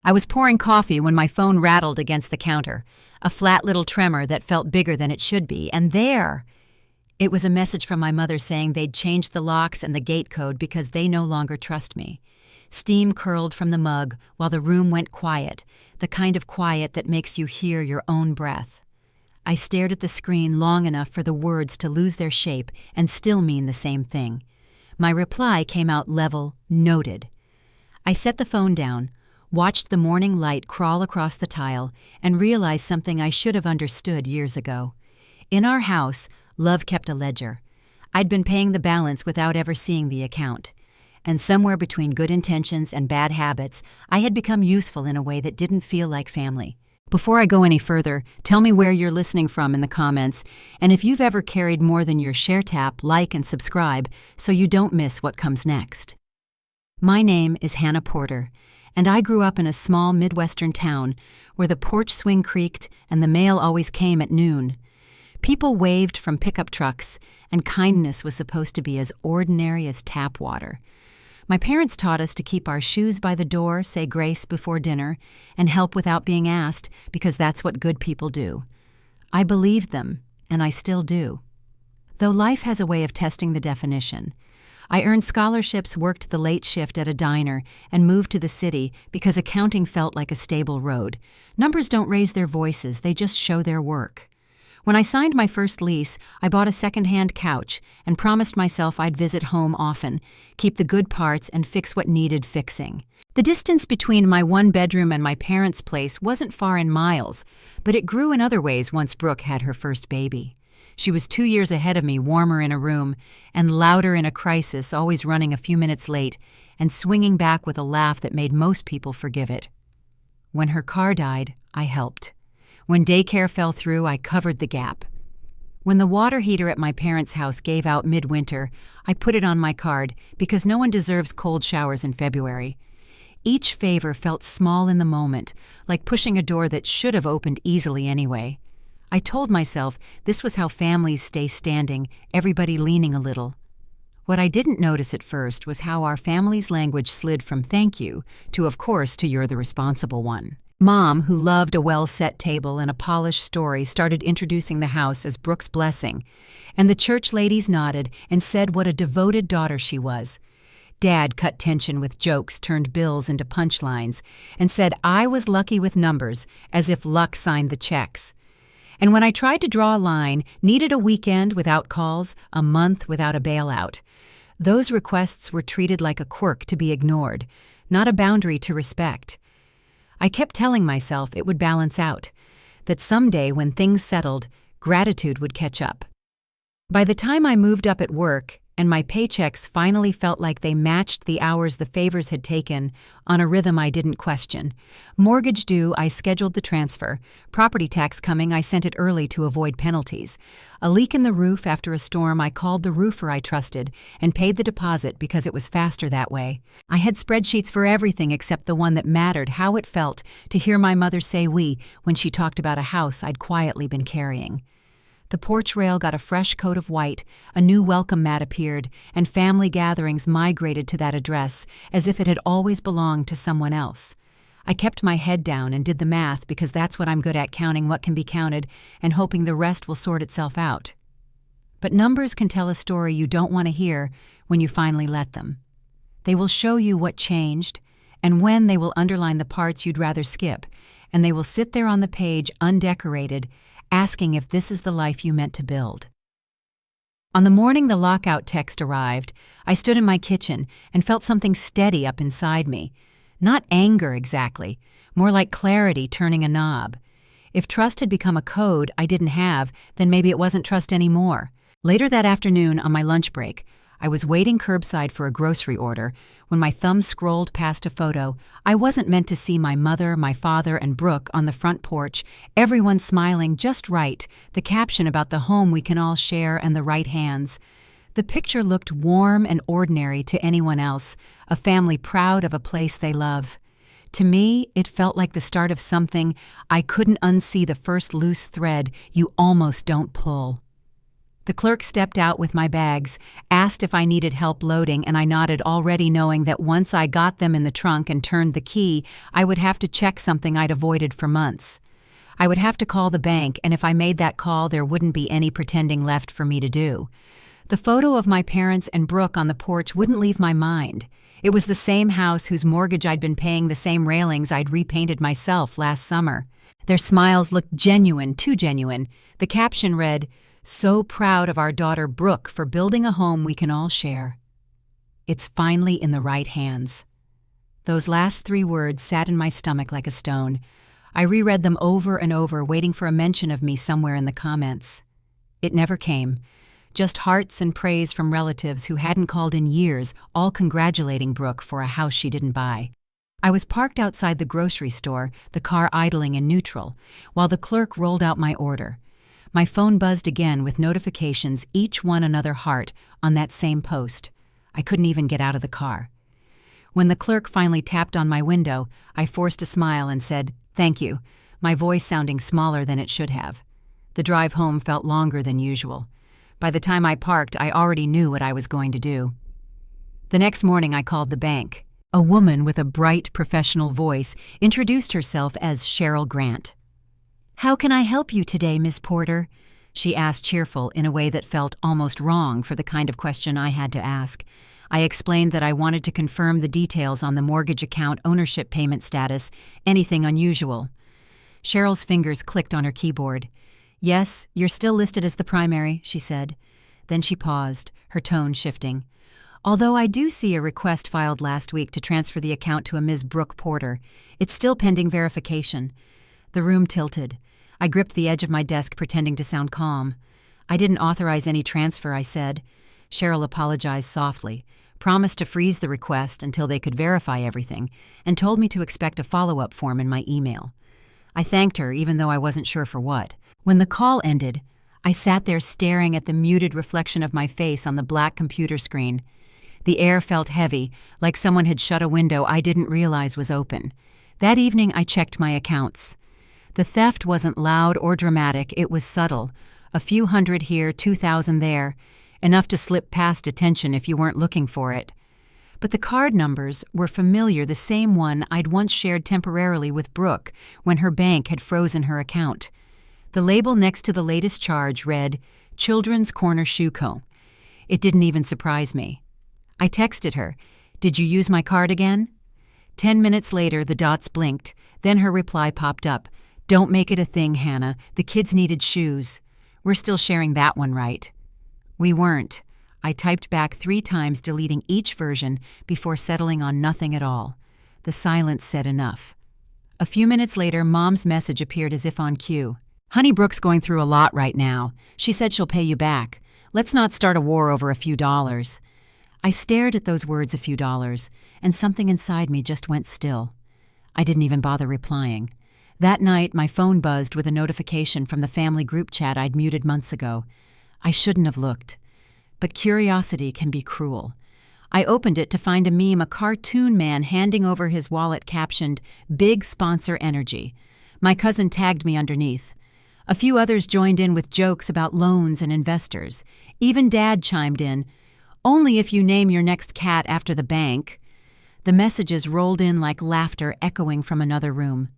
I was pouring coffee when my phone rattled against the counter, a flat little tremor that felt bigger than it should be, and there! It was a message from my mother saying they'd changed the locks and the gate code because they no longer trust me. Steam curled from the mug while the room went quiet, the kind of quiet that makes you hear your own breath. I stared at the screen long enough for the words to lose their shape and still mean the same thing. My reply came out level, noted. I set the phone down, watched the morning light crawl across the tile, and realized something I should have understood years ago. In our house, love kept a ledger. I'd been paying the balance without ever seeing the account. And somewhere between good intentions and bad habits, I had become useful in a way that didn't feel like family. Before I go any further, tell me where you're listening from in the comments, and if you've ever carried more than your share tap, like, and subscribe so you don't miss what comes next. My name is Hannah Porter, and I grew up in a small Midwestern town where the porch swing creaked and the mail always came at noon. People waved from pickup trucks, and kindness was supposed to be as ordinary as tap water. My parents taught us to keep our shoes by the door, say grace before dinner, and help without being asked, because that's what good people do. I believed them, and I still do. Though life has a way of testing the definition. I earned scholarships, worked the late shift at a diner, and moved to the city because accounting felt like a stable road. Numbers don't raise their voices, they just show their work. When I signed my first lease, I bought a second-hand couch and promised myself I'd visit home often, keep the good parts, and fix what needed fixing. The distance between my one bedroom and my parents' place wasn't far in miles, but it grew in other ways once Brooke had her first baby. She was 2 years ahead of me, warmer in a room, and louder in a crisis, always running a few minutes late, and swinging back with a laugh that made most people forgive it. When her car died, I helped. When daycare fell through, I covered the gap. When the water heater at my parents' house gave out midwinter, I put it on my card because no one deserves cold showers in February. Each favor felt small in the moment, like pushing a door that should have opened easily anyway. I told myself this was how families stay standing, everybody leaning a little. What I didn't notice at first was how our family's language slid from thank you to, of course, to you're the responsible one. Mom, who loved a well-set table and a polished story, started introducing the house as Brooke's blessing, and the church ladies nodded and said what a devoted daughter she was. Dad cut tension with jokes, turned bills into punchlines, and said I was lucky with numbers, as if luck signed the checks. And when I tried to draw a line, needed a weekend without calls, a month without a bailout, those requests were treated like a quirk to be ignored, not a boundary to respect. I kept telling myself it would balance out, that someday when things settled, gratitude would catch up. By the time I moved up at work, and my paychecks finally felt like they matched the hours the favors had taken on a rhythm I didn't question. Mortgage due, I scheduled the transfer. Property tax coming, I sent it early to avoid penalties. A leak in the roof after a storm, I called the roofer I trusted and paid the deposit because it was faster that way. I had spreadsheets for everything except the one that mattered, how it felt to hear my mother say we when she talked about a house I'd quietly been carrying. The porch rail got a fresh coat of white, a new welcome mat appeared, and family gatherings migrated to that address as if it had always belonged to someone else. I kept my head down and did the math because that's what I'm good at, counting what can be counted and hoping the rest will sort itself out. But numbers can tell a story you don't want to hear when you finally let them. They will show you what changed, and when they will underline the parts you'd rather skip, and they will sit there on the page undecorated, asking if this is the life you meant to build. On the morning the lockout text arrived, I stood in my kitchen and felt something steady up inside me. Not anger exactly, more like clarity turning a knob. If trust had become a code I didn't have, then maybe it wasn't trust anymore. Later that afternoon, on my lunch break, I was waiting curbside for a grocery order when my thumb scrolled past a photo. I wasn't meant to see my mother, my father, and Brooke on the front porch, everyone smiling just right, the caption about the home we can all share and the right hands. The picture looked warm and ordinary to anyone else, a family proud of a place they love. To me, it felt like the start of something I couldn't unsee, the first loose thread you almost don't pull. The clerk stepped out with my bags, asked if I needed help loading, and I nodded, already knowing that once I got them in the trunk and turned the key, I would have to check something I'd avoided for months. I would have to call the bank, and if I made that call, there wouldn't be any pretending left for me to do. The photo of my parents and Brooke on the porch wouldn't leave my mind. It was the same house whose mortgage I'd been paying, the same railings I'd repainted myself last summer. Their smiles looked genuine, too genuine. The caption read, "So proud of our daughter Brooke for building a home we can all share." It's finally in the right hands. Those last 3 words sat in my stomach like a stone. I reread them over and over, waiting for a mention of me somewhere in the comments. It never came. Just hearts and praise from relatives who hadn't called in years, all congratulating Brooke for a house she didn't buy. I was parked outside the grocery store, the car idling in neutral, while the clerk rolled out my order. My phone buzzed again with notifications, each one another heart, on that same post. I couldn't even get out of the car. When the clerk finally tapped on my window, I forced a smile and said, "Thank you," my voice sounding smaller than it should have. The drive home felt longer than usual. By the time I parked, I already knew what I was going to do. The next morning, I called the bank. A woman with a bright, professional voice introduced herself as Cheryl Grant. "How can I help you today, Miss Porter?" she asked, cheerful in a way that felt almost wrong for the kind of question I had to ask. I explained that I wanted to confirm the details on the mortgage account ownership payment status, anything unusual. Cheryl's fingers clicked on her keyboard. "Yes, you're still listed as the primary," she said. Then she paused, her tone shifting. "Although I do see a request filed last week to transfer the account to a Ms. Brooke Porter. It's still pending verification." The room tilted. I gripped the edge of my desk, pretending to sound calm. "I didn't authorize any transfer," I said. Cheryl apologized softly, promised to freeze the request until they could verify everything, and told me to expect a follow-up form in my email. I thanked her, even though I wasn't sure for what. When the call ended, I sat there staring at the muted reflection of my face on the black computer screen. The air felt heavy, like someone had shut a window I didn't realize was open. That evening, I checked my accounts. The theft wasn't loud or dramatic, it was subtle. A few hundred here, 2,000 there, enough to slip past attention if you weren't looking for it. But the card numbers were familiar, the same one I'd once shared temporarily with Brooke when her bank had frozen her account. The label next to the latest charge read, "Children's Corner Shoe Co." It didn't even surprise me. I texted her, "Did you use my card again?" 10 minutes later, the dots blinked. Then her reply popped up, "Don't make it a thing, Hannah. The kids needed shoes. We're still sharing that one, right?" We weren't. I typed back 3 times, deleting each version before settling on nothing at all. The silence said enough. A few minutes later, Mom's message appeared as if on cue. "Honey, Brooke's going through a lot right now. She said she'll pay you back. Let's not start a war over a few dollars." I stared at those words, "a few dollars," and something inside me just went still. I didn't even bother replying. That night, my phone buzzed with a notification from the family group chat I'd muted months ago. I shouldn't have looked. But curiosity can be cruel. I opened it to find a meme, a cartoon man handing over his wallet captioned, "Big Sponsor Energy." My cousin tagged me underneath. A few others joined in with jokes about loans and investors. Even Dad chimed in, "Only if you name your next cat after the bank." The messages rolled in like laughter echoing from another room.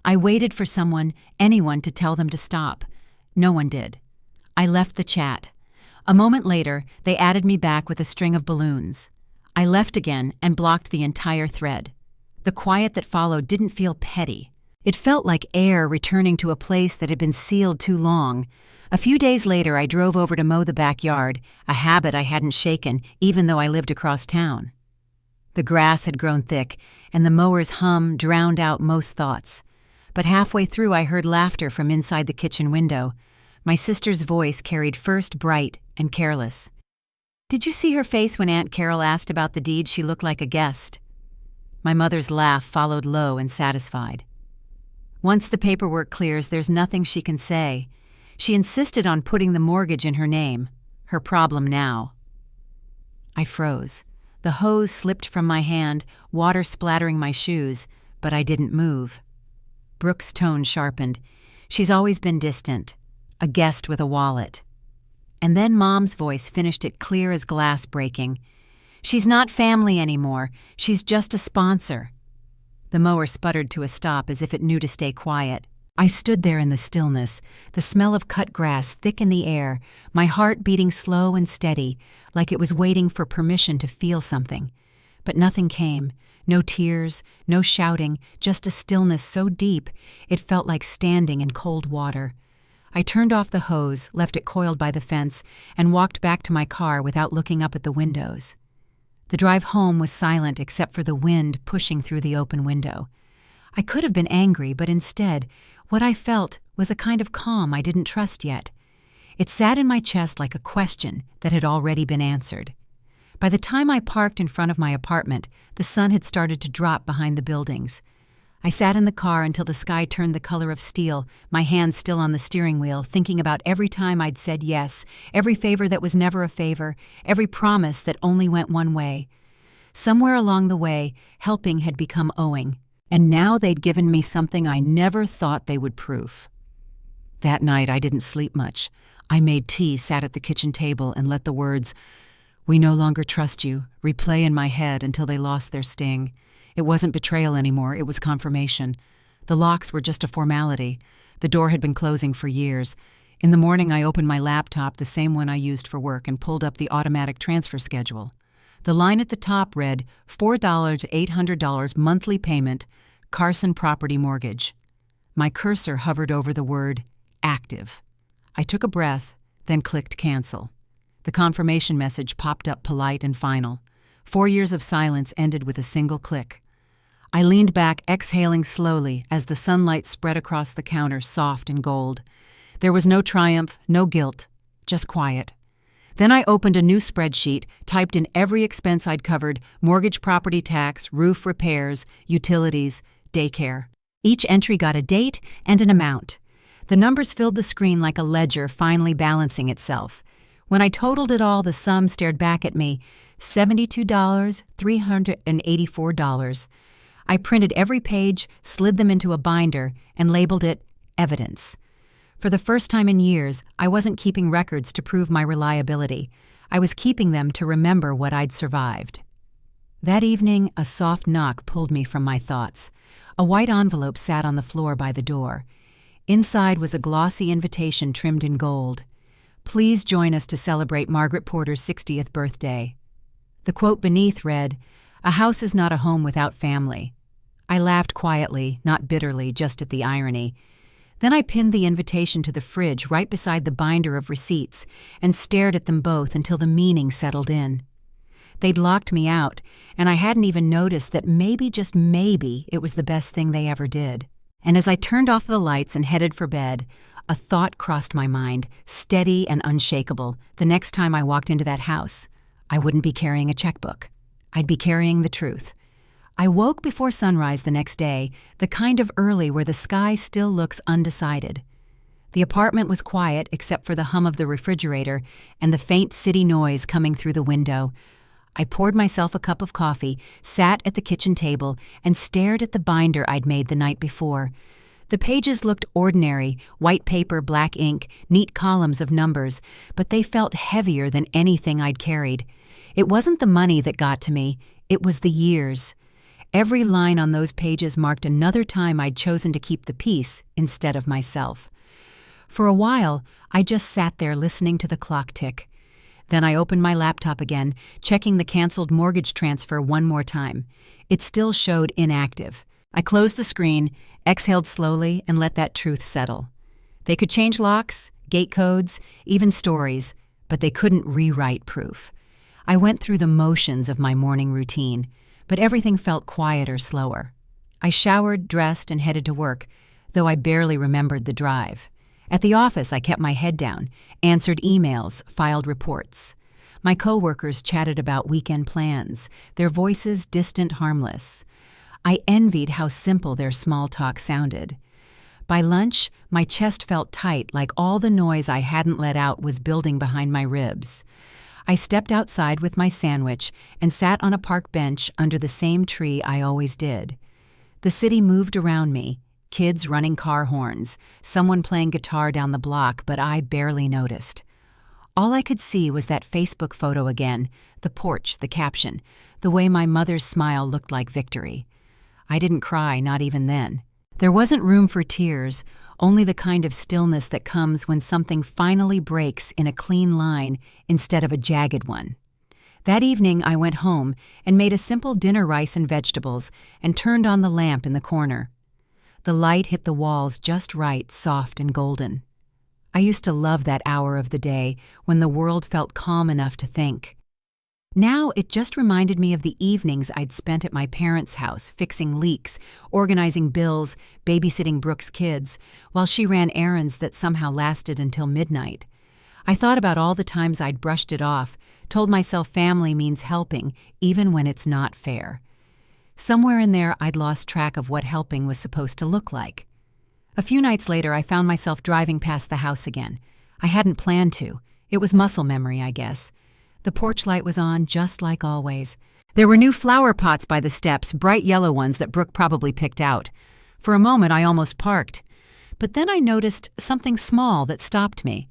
I waited for someone, anyone, to tell them to stop. No one did. I left the chat. A moment later, they added me back with a string of balloons. I left again and blocked the entire thread. The quiet that followed didn't feel petty. It felt like air returning to a place that had been sealed too long. A few days later, I drove over to mow the backyard, a habit I hadn't shaken, even though I lived across town. The grass had grown thick, and the mower's hum drowned out most thoughts. But halfway through, I heard laughter from inside the kitchen window. My sister's voice carried first bright and careless. "Did you see her face when Aunt Carol asked about the deed? She looked like a guest." My mother's laugh followed low and satisfied. "Once the paperwork clears, there's nothing she can say. She insisted on putting the mortgage in her name. Her problem now." I froze. The hose slipped from my hand, water splattering my shoes, but I didn't move. Brooke's tone sharpened. "She's always been distant. A guest with a wallet." And then Mom's voice finished it clear as glass breaking. "She's not family anymore. She's just a sponsor." The mower sputtered to a stop as if it knew to stay quiet. I stood there in the stillness, the smell of cut grass thick in the air, my heart beating slow and steady, like it was waiting for permission to feel something. But nothing came. No tears, no shouting, just a stillness so deep it felt like standing in cold water. I turned off the hose, left it coiled by the fence, and walked back to my car without looking up at the windows. The drive home was silent except for the wind pushing through the open window. I could have been angry, but instead, what I felt was a kind of calm I didn't trust yet. It sat in my chest like a question that had already been answered. By the time I parked in front of my apartment, the sun had started to drop behind the buildings. I sat in the car until the sky turned the color of steel, my hands still on the steering wheel, thinking about every time I'd said yes, every favor that was never a favor, every promise that only went one way. Somewhere along the way, helping had become owing, and now they'd given me something I never thought they would prove. That night, I didn't sleep much. I made tea, sat at the kitchen table, and let the words, "We no longer trust you," replay in my head until they lost their sting. It wasn't betrayal anymore, it was confirmation. The locks were just a formality. The door had been closing for years. In the morning, I opened my laptop, the same one I used for work, and pulled up the automatic transfer schedule. The line at the top read, $4 to $800 monthly payment, Carson Property Mortgage. My cursor hovered over the word, active. I took a breath, then clicked cancel. The confirmation message popped up polite and final. 4 years of silence ended with a single click. I leaned back, exhaling slowly as the sunlight spread across the counter, soft and gold. There was no triumph, no guilt, just quiet. Then I opened a new spreadsheet, typed in every expense I'd covered: mortgage, property tax, roof repairs, utilities, daycare. Each entry got a date and an amount. The numbers filled the screen like a ledger finally balancing itself. When I totaled it all, the sum stared back at me, $72, $384. I printed every page, slid them into a binder, and labeled it evidence. For the first time in years, I wasn't keeping records to prove my reliability. I was keeping them to remember what I'd survived. That evening, a soft knock pulled me from my thoughts. A white envelope sat on the floor by the door. Inside was a glossy invitation trimmed in gold. "Please join us to celebrate Margaret Porter's 60th birthday." The quote beneath read, "A house is not a home without family." I laughed quietly, not bitterly, just at the irony. Then I pinned the invitation to the fridge right beside the binder of receipts and stared at them both until the meaning settled in. They'd locked me out, and I hadn't even noticed that maybe, just maybe, it was the best thing they ever did. And as I turned off the lights and headed for bed, a thought crossed my mind, steady and unshakable. The next time I walked into that house, I wouldn't be carrying a checkbook. I'd be carrying the truth. I woke before sunrise the next day, the kind of early where the sky still looks undecided. The apartment was quiet except for the hum of the refrigerator and the faint city noise coming through the window. I poured myself a cup of coffee, sat at the kitchen table, and stared at the binder I'd made the night before. The pages looked ordinary, white paper, black ink, neat columns of numbers, but they felt heavier than anything I'd carried. It wasn't the money that got to me, it was the years. Every line on those pages marked another time I'd chosen to keep the peace instead of myself. For a while, I just sat there listening to the clock tick. Then I opened my laptop again, checking the canceled mortgage transfer one more time. It still showed inactive. I closed the screen, exhaled slowly, and let that truth settle. They could change locks, gate codes, even stories, but they couldn't rewrite proof. I went through the motions of my morning routine, but everything felt quieter, slower. I showered, dressed, and headed to work, though I barely remembered the drive. At the office, I kept my head down, answered emails, filed reports. My coworkers chatted about weekend plans, their voices distant, harmless. I envied how simple their small talk sounded. By lunch, my chest felt tight, like all the noise I hadn't let out was building behind my ribs. I stepped outside with my sandwich and sat on a park bench under the same tree I always did. The city moved around me, kids running car horns, someone playing guitar down the block, but I barely noticed. All I could see was that Facebook photo again, the porch, the caption, the way my mother's smile looked like victory. I didn't cry, not even then. There wasn't room for tears, only the kind of stillness that comes when something finally breaks in a clean line instead of a jagged one. That evening I went home and made a simple dinner rice and vegetables and turned on the lamp in the corner. The light hit the walls just right, soft and golden. I used to love that hour of the day when the world felt calm enough to think. Now it just reminded me of the evenings I'd spent at my parents' house fixing leaks, organizing bills, babysitting Brooke's kids, while she ran errands that somehow lasted until midnight. I thought about all the times I'd brushed it off, told myself family means helping, even when it's not fair. Somewhere in there I'd lost track of what helping was supposed to look like. A few nights later I found myself driving past the house again. I hadn't planned to. It was muscle memory, I guess. The porch light was on, just like always. There were new flower pots by the steps, bright yellow ones that Brooke probably picked out. For a moment I almost parked. But then I noticed something small that stopped me.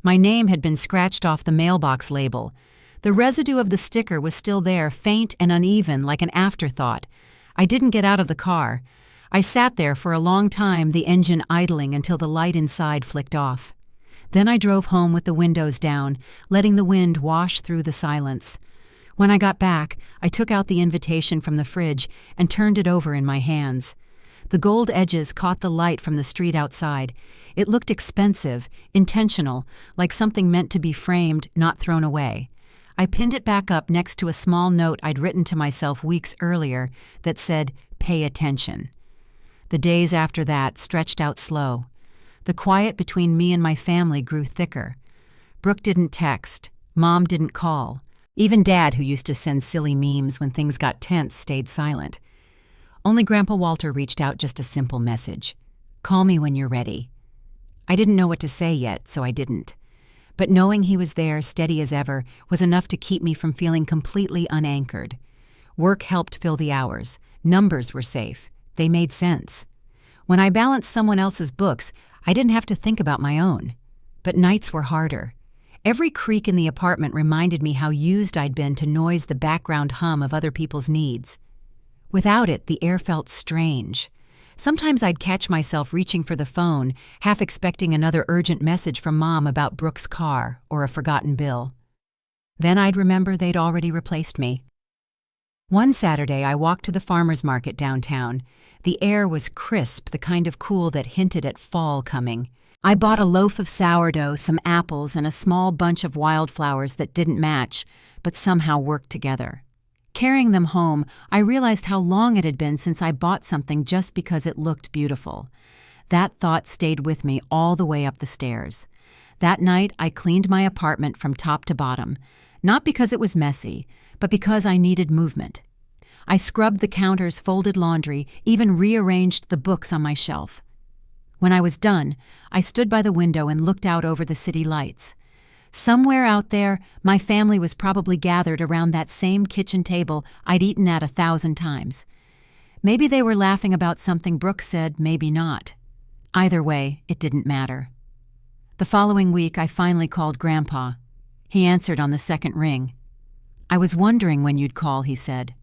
My name had been scratched off the mailbox label. The residue of the sticker was still there, faint and uneven, like an afterthought. I didn't get out of the car. I sat there for a long time, the engine idling until the light inside flicked off. Then I drove home with the windows down, letting the wind wash through the silence. When I got back, I took out the invitation from the fridge and turned it over in my hands. The gold edges caught the light from the street outside. It looked expensive, intentional, like something meant to be framed, not thrown away. I pinned it back up next to a small note I'd written to myself weeks earlier that said, "Pay attention." The days after that stretched out slow. The quiet between me and my family grew thicker. Brooke didn't text. Mom didn't call. Even Dad, who used to send silly memes when things got tense, stayed silent. Only Grandpa Walter reached out just a simple message. "Call me when you're ready." I didn't know what to say yet, so I didn't. But knowing he was there, steady as ever, was enough to keep me from feeling completely unanchored. Work helped fill the hours. Numbers were safe. They made sense. When I balanced someone else's books, I didn't have to think about my own. But nights were harder. Every creak in the apartment reminded me how used I'd been to noise the background hum of other people's needs. Without it, the air felt strange. Sometimes I'd catch myself reaching for the phone, half expecting another urgent message from Mom about Brooke's car or a forgotten bill. Then I'd remember they'd already replaced me. One Saturday, I walked to the farmer's market downtown. The air was crisp, the kind of cool that hinted at fall coming. I bought a loaf of sourdough, some apples, and a small bunch of wildflowers that didn't match, but somehow worked together. Carrying them home, I realized how long it had been since I bought something just because it looked beautiful. That thought stayed with me all the way up the stairs. That night, I cleaned my apartment from top to bottom, not because it was messy, but because I needed movement. I scrubbed the counters, folded laundry, even rearranged the books on my shelf. When I was done, I stood by the window and looked out over the city lights. Somewhere out there, my family was probably gathered around that same kitchen table I'd eaten at 1,000 times. Maybe they were laughing about something Brooke said, maybe not. Either way, it didn't matter. The following week, I finally called Grandpa. He answered on the second ring. "I was wondering when you'd call," he said.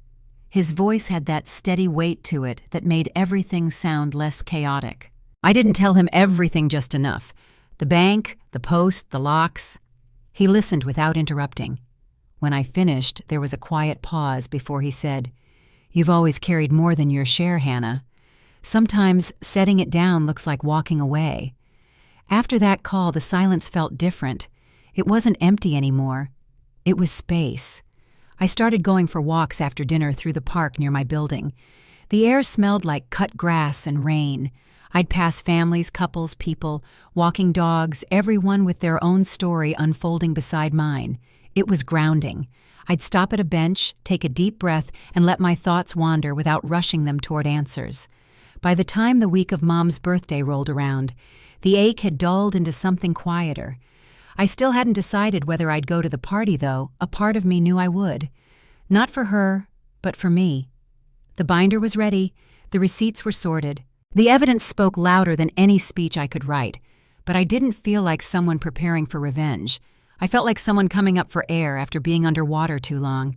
His voice had that steady weight to it that made everything sound less chaotic. I didn't tell him everything just enough. The bank, the post, the locks. He listened without interrupting. When I finished, there was a quiet pause before he said, "You've always carried more than your share, Hannah. Sometimes setting it down looks like walking away." After that call, the silence felt different. It wasn't empty anymore. It was space. I started going for walks after dinner through the park near my building. The air smelled like cut grass and rain. I'd pass families, couples, people, walking dogs, everyone with their own story unfolding beside mine. It was grounding. I'd stop at a bench, take a deep breath, and let my thoughts wander without rushing them toward answers. By the time the week of Mom's birthday rolled around, the ache had dulled into something quieter. I still hadn't decided whether I'd go to the party, though. A part of me knew I would. Not for her, but for me. The binder was ready. The receipts were sorted. The evidence spoke louder than any speech I could write, but I didn't feel like someone preparing for revenge. I felt like someone coming up for air after being underwater too long.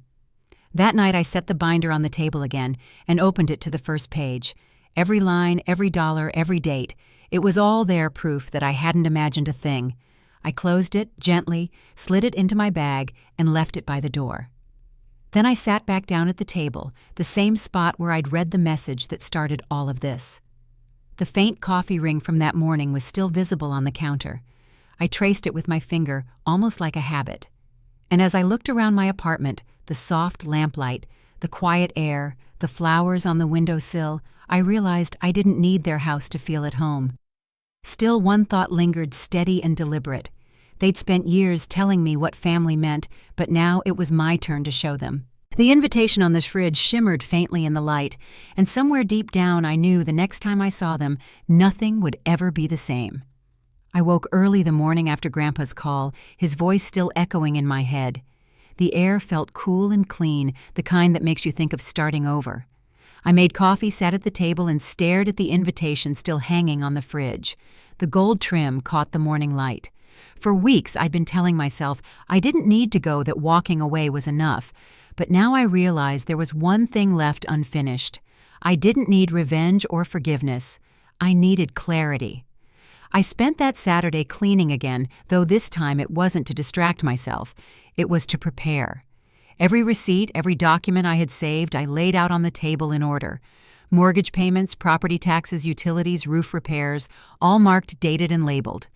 That night I set the binder on the table again and opened it to the first page. Every line, every dollar, every date. It was all there, proof that I hadn't imagined a thing. I closed it, gently, slid it into my bag, and left it by the door. Then I sat back down at the table, the same spot where I'd read the message that started all of this. The faint coffee ring from that morning was still visible on the counter. I traced it with my finger, almost like a habit. And as I looked around my apartment, the soft lamplight, the quiet air, the flowers on the windowsill, I realized I didn't need their house to feel at home. Still, one thought lingered, steady and deliberate. They'd spent years telling me what family meant, but now it was my turn to show them. The invitation on the fridge shimmered faintly in the light, and somewhere deep down I knew the next time I saw them, nothing would ever be the same. I woke early the morning after Grandpa's call, his voice still echoing in my head. The air felt cool and clean, the kind that makes you think of starting over. I made coffee, sat at the table, and stared at the invitation still hanging on the fridge. The gold trim caught the morning light. For weeks I'd been telling myself I didn't need to go, that walking away was enough. But now I realized there was one thing left unfinished. I didn't need revenge or forgiveness. I needed clarity. I spent that Saturday cleaning again, though this time it wasn't to distract myself. It was to prepare. Every receipt, every document I had saved, I laid out on the table in order. Mortgage payments, property taxes, utilities, roof repairs, all marked, dated, and labeled.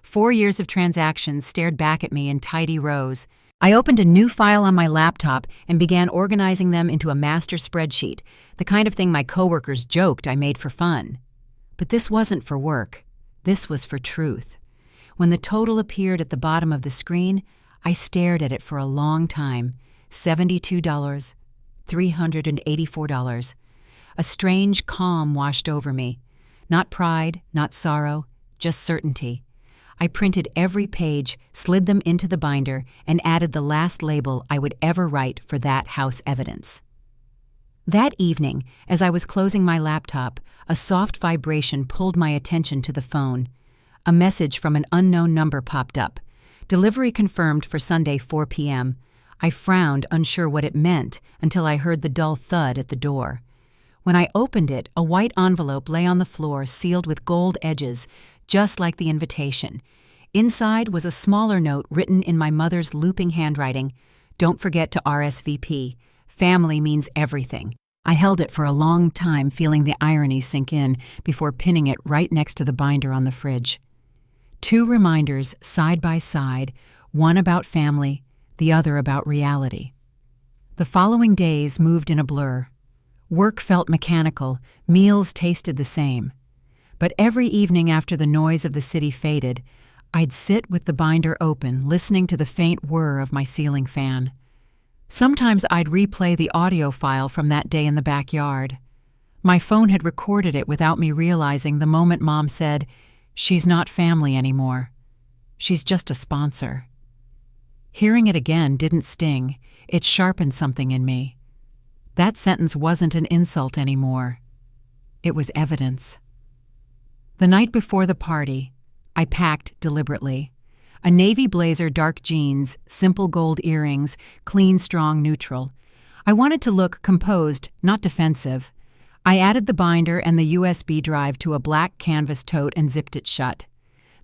4 years of transactions stared back at me in tidy rows. I opened a new file on my laptop and began organizing them into a master spreadsheet, the kind of thing my coworkers joked I made for fun. But this wasn't for work. This was for truth. When the total appeared at the bottom of the screen, I stared at it for a long time. $72, $384. A strange calm washed over me. Not pride, not sorrow, just certainty. I printed every page, slid them into the binder, and added the last label I would ever write for that house evidence. That evening, as I was closing my laptop, a soft vibration pulled my attention to the phone. A message from an unknown number popped up. Delivery confirmed for Sunday 4 p.m. I frowned, unsure what it meant, until I heard the dull thud at the door. When I opened it, a white envelope lay on the floor, sealed with gold edges, just like the invitation. Inside was a smaller note written in my mother's looping handwriting. "Don't forget to RSVP. Family means everything." I held it for a long time, feeling the irony sink in, before pinning it right next to the binder on the fridge. 2 reminders side by side, one about family, the other about reality. The following days moved in a blur. Work felt mechanical, meals tasted the same. But every evening after the noise of the city faded, I'd sit with the binder open, listening to the faint whir of my ceiling fan. Sometimes I'd replay the audio file from that day in the backyard. My phone had recorded it without me realizing the moment Mom said, "She's not family anymore. She's just a sponsor." Hearing it again didn't sting. It sharpened something in me. That sentence wasn't an insult anymore. It was evidence. The night before the party, I packed deliberately. A navy blazer, dark jeans, simple gold earrings, clean, strong neutral. I wanted to look composed, not defensive. I added the binder and the USB drive to a black canvas tote and zipped it shut.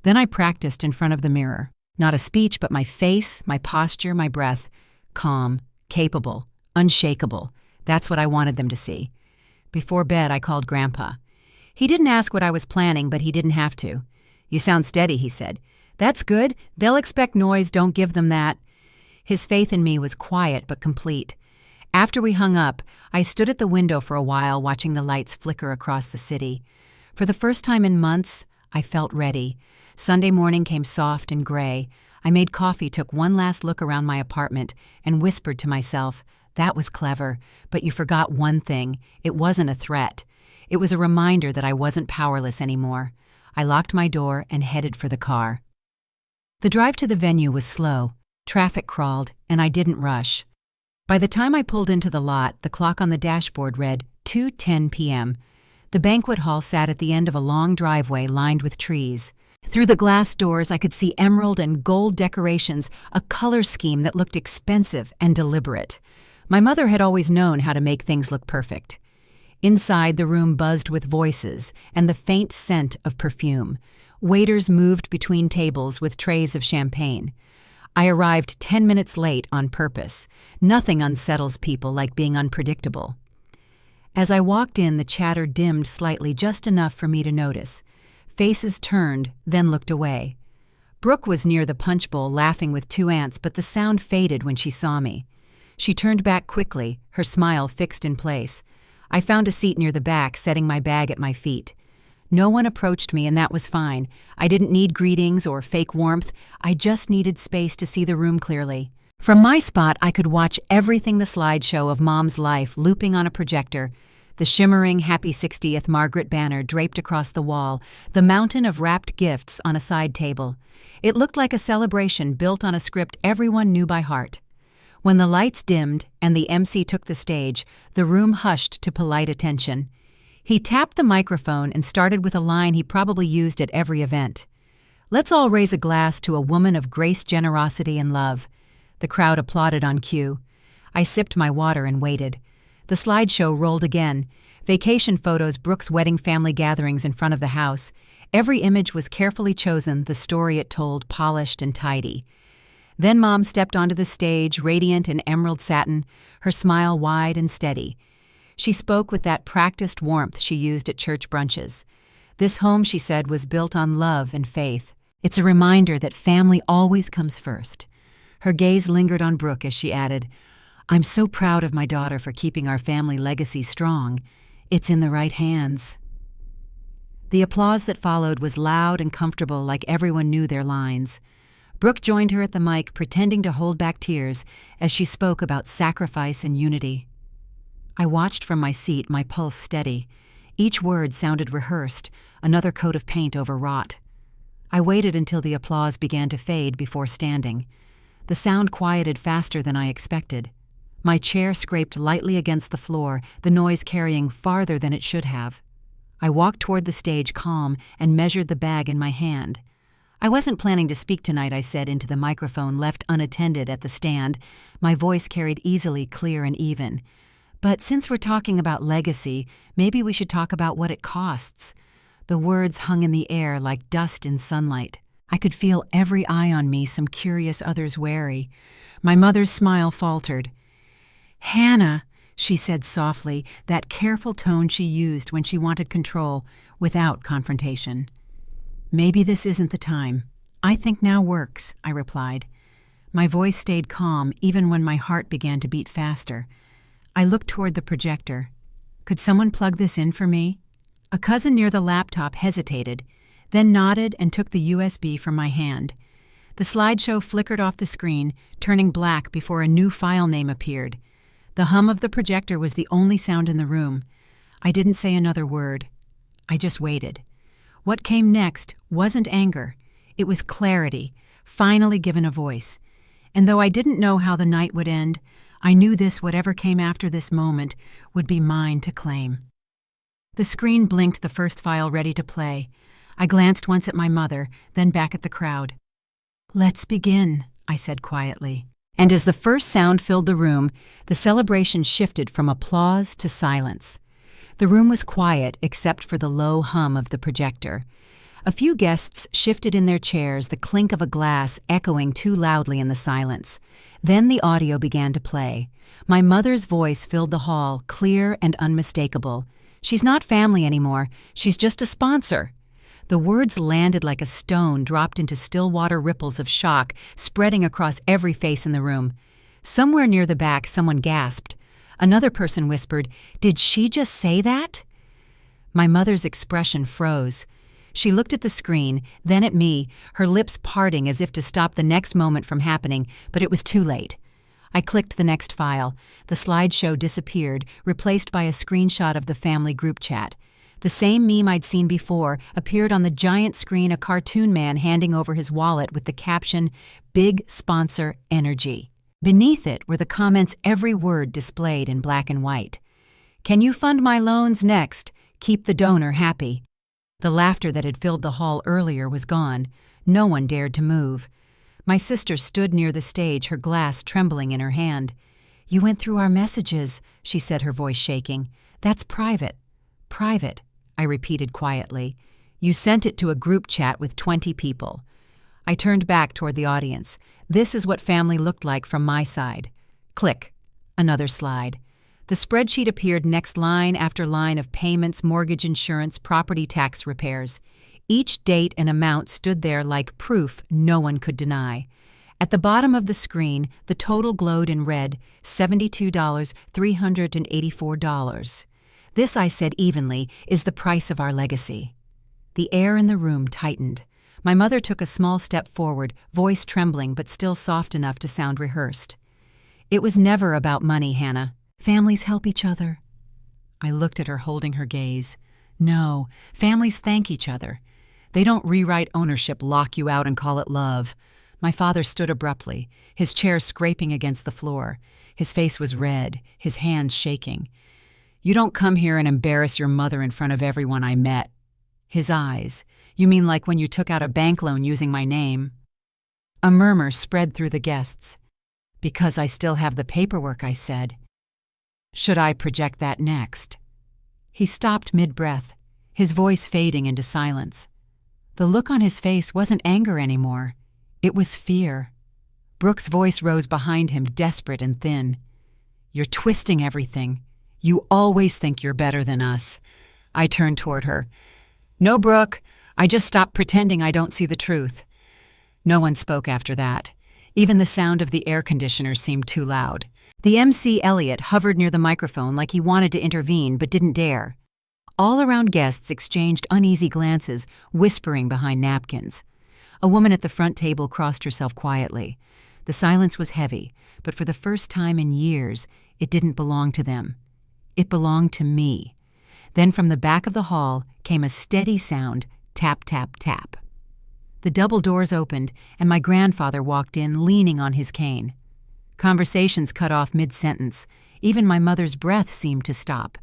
Then I practiced in front of the mirror. Not a speech, but my face, my posture, my breath. Calm, capable, unshakable. That's what I wanted them to see. Before bed, I called Grandpa. He didn't ask what I was planning, but he didn't have to. "You sound steady," he said. "That's good. They'll expect noise. Don't give them that." His faith in me was quiet but complete. After we hung up, I stood at the window for a while, watching the lights flicker across the city. For the first time in months, I felt ready. Sunday morning came soft and gray. I made coffee, took one last look around my apartment, and whispered to myself, "That was clever, but you forgot one thing. It wasn't a threat. It was a reminder that I wasn't powerless anymore." I locked my door and headed for the car. The drive to the venue was slow. Traffic crawled, and I didn't rush. By the time I pulled into the lot, the clock on the dashboard read 2:10 p.m. The banquet hall sat at the end of a long driveway lined with trees. Through the glass doors, I could see emerald and gold decorations, a color scheme that looked expensive and deliberate. My mother had always known how to make things look perfect. Inside, the room buzzed with voices and the faint scent of perfume. Waiters moved between tables with trays of champagne. I arrived 10 minutes late on purpose. Nothing unsettles people like being unpredictable. As I walked in, the chatter dimmed slightly, just enough for me to notice. Faces turned, then looked away. Brooke was near the punch bowl laughing with two aunts, but the sound faded when she saw me. She turned back quickly, her smile fixed in place. I found a seat near the back, setting my bag at my feet. No one approached me, and that was fine. I didn't need greetings or fake warmth. I just needed space to see the room clearly. From my spot, I could watch everything, the slideshow of Mom's life looping on a projector, the shimmering Happy 60th Margaret banner draped across the wall, the mountain of wrapped gifts on a side table. It looked like a celebration built on a script everyone knew by heart. When the lights dimmed and the MC took the stage, the room hushed to polite attention. He tapped the microphone and started with a line he probably used at every event. "Let's all raise a glass to a woman of grace, generosity, and love." The crowd applauded on cue. I sipped my water and waited. The slideshow rolled again. Vacation photos, Brooke's wedding, family gatherings in front of the house. Every image was carefully chosen, the story it told polished and tidy. Then Mom stepped onto the stage, radiant in emerald satin, her smile wide and steady. She spoke with that practiced warmth she used at church brunches. This home, she said, was built on love and faith. It's a reminder that family always comes first. Her gaze lingered on Brooke as she added, "I'm so proud of my daughter for keeping our family legacy strong. It's in the right hands." The applause that followed was loud and comfortable, like everyone knew their lines. Brooke joined her at the mic, pretending to hold back tears as she spoke about sacrifice and unity. I watched from my seat, my pulse steady. Each word sounded rehearsed, another coat of paint overwrought. I waited until the applause began to fade before standing. The sound quieted faster than I expected. My chair scraped lightly against the floor, the noise carrying farther than it should have. I walked toward the stage, calm, and measured the bag in my hand. "I wasn't planning to speak tonight," I said into the microphone left unattended at the stand. My voice carried easily, clear and even. "But since we're talking about legacy, maybe we should talk about what it costs." The words hung in the air like dust in sunlight. I could feel every eye on me, some curious, others wary. My mother's smile faltered. "Hannah," she said softly, that careful tone she used when she wanted control, without confrontation. "Maybe this isn't the time. I think now works," I replied. My voice stayed calm even when my heart began to beat faster. I looked toward the projector. Could someone plug this in for me? A cousin near the laptop hesitated, then nodded and took the USB from my hand. The slideshow flickered off the screen, turning black before a new file name appeared. The hum of the projector was the only sound in the room. I didn't say another word. I just waited. What came next wasn't anger. It was clarity, finally given a voice. And though I didn't know how the night would end, I knew this, whatever came after this moment, would be mine to claim. The screen blinked, the first file ready to play. I glanced once at my mother, then back at the crowd. "Let's begin," I said quietly. And as the first sound filled the room, the celebration shifted from applause to silence. The room was quiet except for the low hum of the projector. A few guests shifted in their chairs, the clink of a glass echoing too loudly in the silence. Then the audio began to play. My mother's voice filled the hall, clear and unmistakable. "She's not family anymore. She's just a sponsor." The words landed like a stone dropped into still water, ripples of shock spreading across every face in the room. Somewhere near the back, someone gasped. Another person whispered, "Did she just say that?" My mother's expression froze. She looked at the screen, then at me, her lips parting as if to stop the next moment from happening, but it was too late. I clicked the next file. The slideshow disappeared, replaced by a screenshot of the family group chat. The same meme I'd seen before appeared on the giant screen, a cartoon man handing over his wallet with the caption, "Big Sponsor Energy." Beneath it were the comments, every word displayed in black and white. "Can you fund my loans next? Keep the donor happy." The laughter that had filled the hall earlier was gone. No one dared to move. My sister stood near the stage, her glass trembling in her hand. "You went through our messages," she said, her voice shaking. "That's private." "Private," I repeated quietly. "You sent it to a group chat with 20 people." I turned back toward the audience. This is what family looked like from my side. Click. Another slide. The spreadsheet appeared next line after line of payments, mortgage insurance, property tax repairs. Each date and amount stood there like proof no one could deny. At the bottom of the screen, the total glowed in red, $72,384. This, I said evenly, is the price of our legacy. The air in the room tightened. My mother took a small step forward, voice trembling but still soft enough to sound rehearsed. "It was never about money, Hannah. Families help each other." I looked at her, holding her gaze. "No, families thank each other. They don't rewrite ownership, lock you out, and call it love." My father stood abruptly, his chair scraping against the floor. His face was red, his hands shaking. "You don't come here and embarrass your mother in front of everyone I met." His eyes. "You mean like when you took out a bank loan using my name?" A murmur spread through the guests. "Because I still have the paperwork," I said. "Should I project that next?" He stopped mid-breath, his voice fading into silence. The look on his face wasn't anger anymore. It was fear. Brooke's voice rose behind him, desperate and thin. "You're twisting everything. You always think you're better than us." I turned toward her. "No, Brooke. I just stopped pretending I don't see the truth." No one spoke after that. Even the sound of the air conditioner seemed too loud. The MC, Elliot, hovered near the microphone like he wanted to intervene but didn't dare. All around guests exchanged uneasy glances, whispering behind napkins. A woman at the front table crossed herself quietly. The silence was heavy, but for the first time in years, it didn't belong to them. It belonged to me. Then from the back of the hall came a steady sound, tap, tap, tap. The double doors opened, and my grandfather walked in, leaning on his cane. Conversations cut off mid-sentence. Even my mother's breath seemed to stop.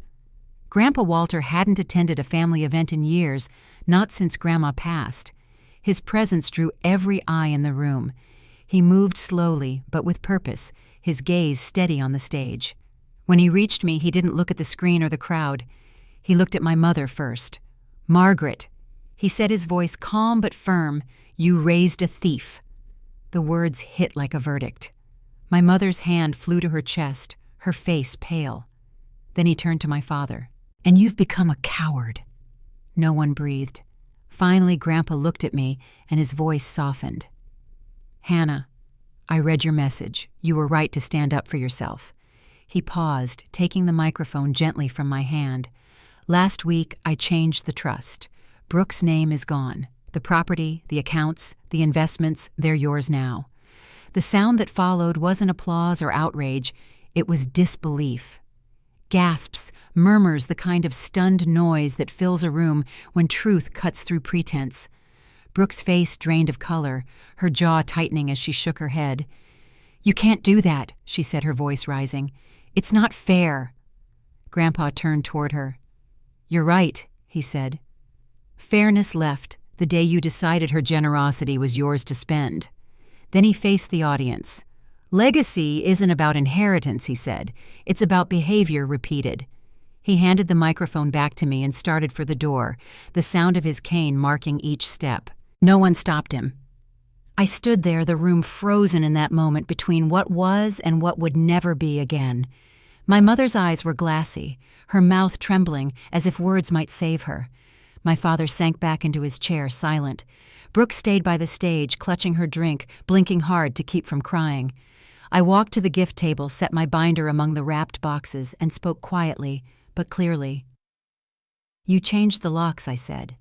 Grandpa Walter hadn't attended a family event in years, not since Grandma passed. His presence drew every eye in the room. He moved slowly, but with purpose, his gaze steady on the stage. When he reached me, he didn't look at the screen or the crowd. He looked at my mother first. "Margaret," he said, his voice calm but firm, "you raised a thief." The words hit like a verdict. My mother's hand flew to her chest, her face pale. Then he turned to my father. "And you've become a coward." No one breathed. Finally, Grandpa looked at me, and his voice softened. "Hannah, I read your message. You were right to stand up for yourself." He paused, taking the microphone gently from my hand. "Last week, I changed the trust. Brooke's name is gone. The property, the accounts, the investments, they're yours now." The sound that followed wasn't applause or outrage. It was disbelief. Gasps, murmurs, the kind of stunned noise that fills a room when truth cuts through pretense. Brooke's face drained of color, her jaw tightening as she shook her head. "You can't do that," she said, her voice rising. "It's not fair." Grandpa turned toward her. "You're right," he said. "Fairness left the day you decided her generosity was yours to spend." Then he faced the audience. "Legacy isn't about inheritance," he said. "It's about behavior repeated." He handed the microphone back to me and started for the door, the sound of his cane marking each step. No one stopped him. I stood there, the room frozen in that moment between what was and what would never be again. My mother's eyes were glassy, her mouth trembling as if words might save her. My father sank back into his chair, silent. Brooke stayed by the stage, clutching her drink, blinking hard to keep from crying. I walked to the gift table, set my binder among the wrapped boxes, and spoke quietly, but clearly. "You changed the locks," I said.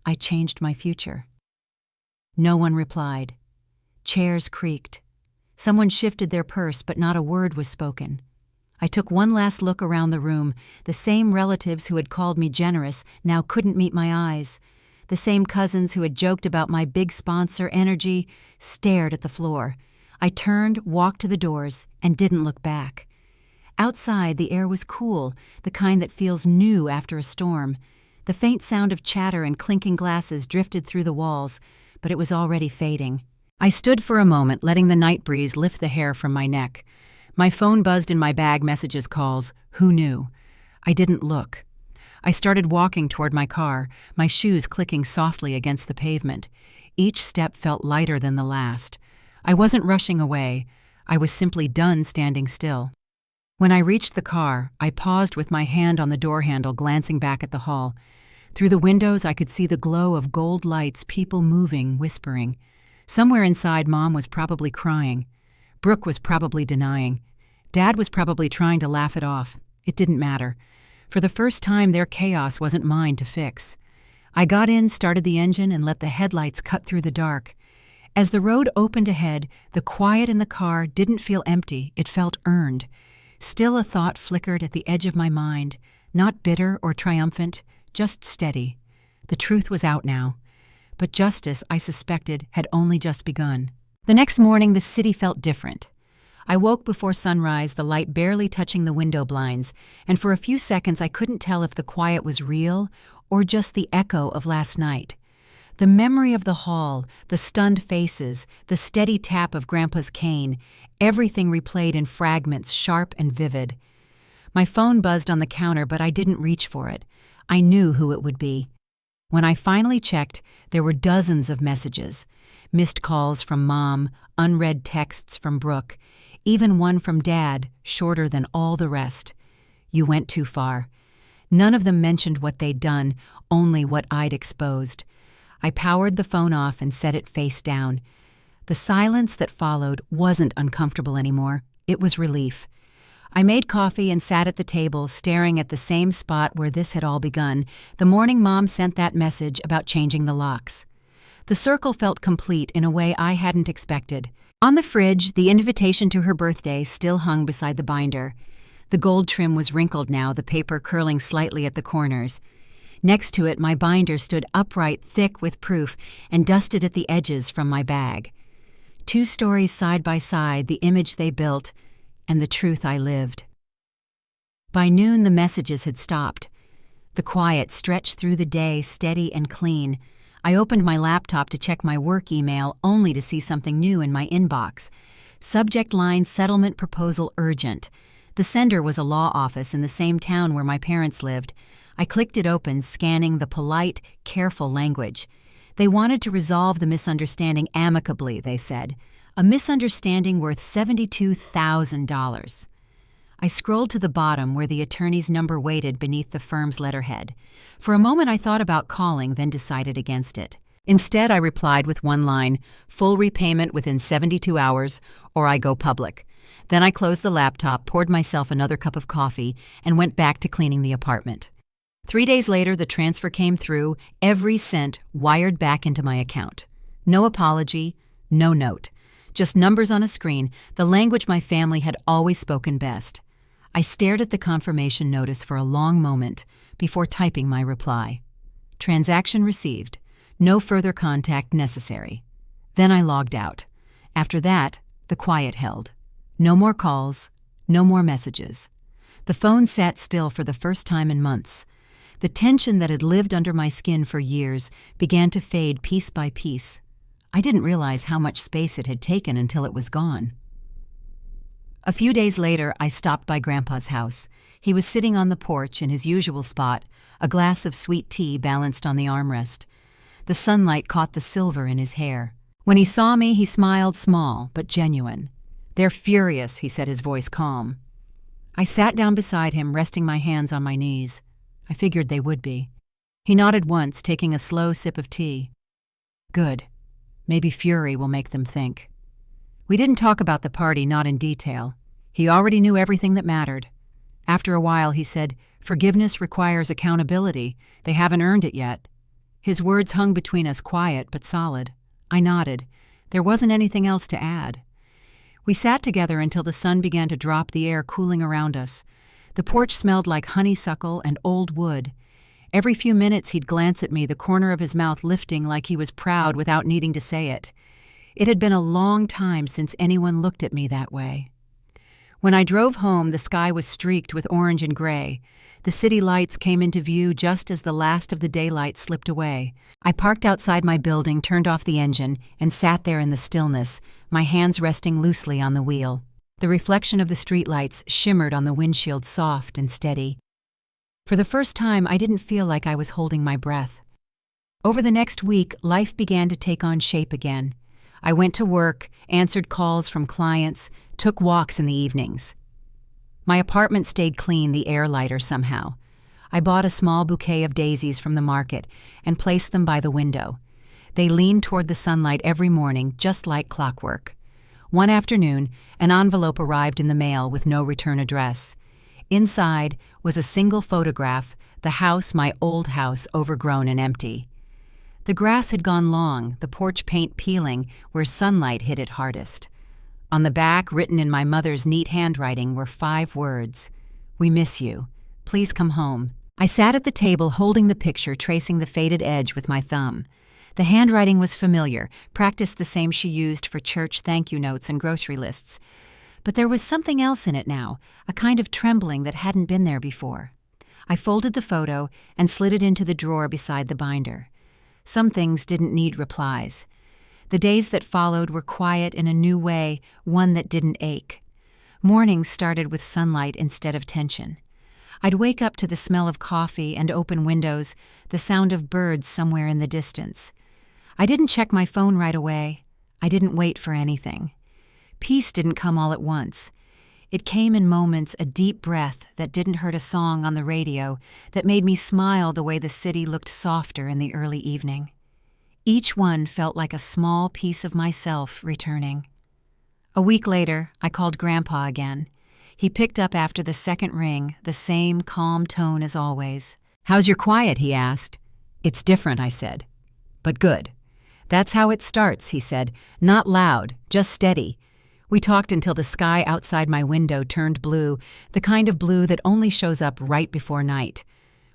"I changed my future." No one replied. Chairs creaked. Someone shifted their purse, but not a word was spoken. I took one last look around the room. The same relatives who had called me generous now couldn't meet my eyes. The same cousins who had joked about my big sponsor energy stared at the floor. I turned, walked to the doors, and didn't look back. Outside, the air was cool, the kind that feels new after a storm. The faint sound of chatter and clinking glasses drifted through the walls, but it was already fading. I stood for a moment, letting the night breeze lift the hair from my neck. My phone buzzed in my bag, messages, calls. Who knew? I didn't look. I started walking toward my car, my shoes clicking softly against the pavement. Each step felt lighter than the last. I wasn't rushing away. I was simply done standing still. When I reached the car, I paused with my hand on the door handle, glancing back at the hall. Through the windows, I could see the glow of gold lights, people moving, whispering. Somewhere inside, Mom was probably crying. Brooke was probably denying. Dad was probably trying to laugh it off. It didn't matter. For the first time, their chaos wasn't mine to fix. I got in, started the engine, and let the headlights cut through the dark. As the road opened ahead, the quiet in the car didn't feel empty, it felt earned. Still a thought flickered at the edge of my mind, not bitter or triumphant, just steady. The truth was out now. But justice, I suspected, had only just begun. The next morning, the city felt different. I woke before sunrise, the light barely touching the window blinds, and for a few seconds I couldn't tell if the quiet was real or just the echo of last night. The memory of the hall, the stunned faces, the steady tap of Grandpa's cane, everything replayed in fragments, sharp and vivid. My phone buzzed on the counter, but I didn't reach for it. I knew who it would be. When I finally checked, there were dozens of messages. Missed calls from Mom, unread texts from Brooke, even one from Dad, shorter than all the rest. You went too far. None of them mentioned what they'd done, only what I'd exposed. I powered the phone off and set it face down. The silence that followed wasn't uncomfortable anymore. It was relief. I made coffee and sat at the table, staring at the same spot where this had all begun, the morning Mom sent that message about changing the locks. The circle felt complete in a way I hadn't expected. On the fridge, the invitation to her birthday still hung beside the binder. The gold trim was wrinkled now, the paper curling slightly at the corners. Next to it, my binder stood upright, thick with proof, and dusted at the edges from my bag. 2 stories side by side, the image they built, and the truth I lived. By noon, the messages had stopped. The quiet stretched through the day, steady and clean. I opened my laptop to check my work email, only to see something new in my inbox. Subject line: settlement proposal urgent. The sender was a law office in the same town where my parents lived. I clicked it open, scanning the polite, careful language. They wanted to resolve the misunderstanding amicably, they said. A misunderstanding worth $72,000. I scrolled to the bottom where the attorney's number waited beneath the firm's letterhead. For a moment I thought about calling, then decided against it. Instead, I replied with one line: full repayment within 72 hours, or I go public. Then I closed the laptop, poured myself another cup of coffee, and went back to cleaning the apartment. 3 days later, the transfer came through, every cent wired back into my account. No apology, no note. Just numbers on a screen, the language my family had always spoken best. I stared at the confirmation notice for a long moment before typing my reply. Transaction received. No further contact necessary. Then I logged out. After that, the quiet held. No more calls, no more messages. The phone sat still for the first time in months. The tension that had lived under my skin for years began to fade piece by piece. I didn't realize how much space it had taken until it was gone. A few days later, I stopped by Grandpa's house. He was sitting on the porch in his usual spot, a glass of sweet tea balanced on the armrest. The sunlight caught the silver in his hair. When he saw me, he smiled, small but genuine. "They're furious," he said, his voice calm. I sat down beside him, resting my hands on my knees. I figured they would be. He nodded once, taking a slow sip of tea. Good. Maybe fury will make them think. We didn't talk about the party, not in detail. He already knew everything that mattered. After a while, he said, "Forgiveness requires accountability. They haven't earned it yet." His words hung between us, quiet but solid. I nodded. There wasn't anything else to add. We sat together until the sun began to drop, the air cooling around us. The porch smelled like honeysuckle and old wood. Every few minutes he'd glance at me, the corner of his mouth lifting like he was proud without needing to say it. It had been a long time since anyone looked at me that way. When I drove home, the sky was streaked with orange and gray. The city lights came into view just as the last of the daylight slipped away. I parked outside my building, turned off the engine, and sat there in the stillness, my hands resting loosely on the wheel. The reflection of the streetlights shimmered on the windshield, soft and steady. For the first time, I didn't feel like I was holding my breath. Over the next week, life began to take on shape again. I went to work, answered calls from clients, took walks in the evenings. My apartment stayed clean, the air lighter somehow. I bought a small bouquet of daisies from the market and placed them by the window. They leaned toward the sunlight every morning, just like clockwork. One afternoon, an envelope arrived in the mail with no return address. Inside was a single photograph, the house, my old house, overgrown and empty. The grass had gone long, the porch paint peeling where sunlight hit it hardest. On the back, written in my mother's neat handwriting, were 5 words. "We miss you. Please come home." I sat at the table holding the picture, tracing the faded edge with my thumb. The handwriting was familiar, practiced the same she used for church thank you notes and grocery lists. But there was something else in it now, a kind of trembling that hadn't been there before. I folded the photo and slid it into the drawer beside the binder. Some things didn't need replies. The days that followed were quiet in a new way, one that didn't ache. Mornings started with sunlight instead of tension. I'd wake up to the smell of coffee and open windows, the sound of birds somewhere in the distance. I didn't check my phone right away. I didn't wait for anything. Peace didn't come all at once. It came in moments, a deep breath that didn't hurt, a song on the radio that made me smile the way the city looked softer in the early evening. Each one felt like a small piece of myself returning. A week later, I called Grandpa again. He picked up after the second ring, the same calm tone as always. "How's your quiet?" he asked. "It's different," I said. "But good." "That's how it starts," he said. "Not loud, just steady." We talked until the sky outside my window turned blue, the kind of blue that only shows up right before night.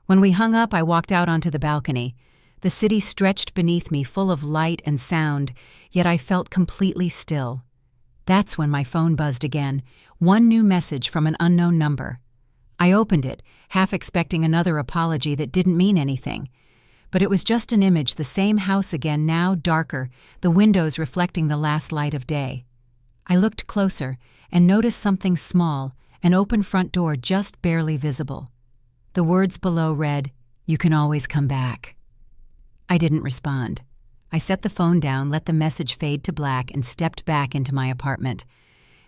When we hung up, I walked out onto the balcony. The city stretched beneath me, full of light and sound, yet I felt completely still. That's when my phone buzzed again, one new message from an unknown number. I opened it, half expecting another apology that didn't mean anything. But it was just an image, the same house again, now darker, the windows reflecting the last light of day. I looked closer and noticed something small, an open front door just barely visible. The words below read, "You can always come back." I didn't respond. I set the phone down, let the message fade to black, and stepped back into my apartment.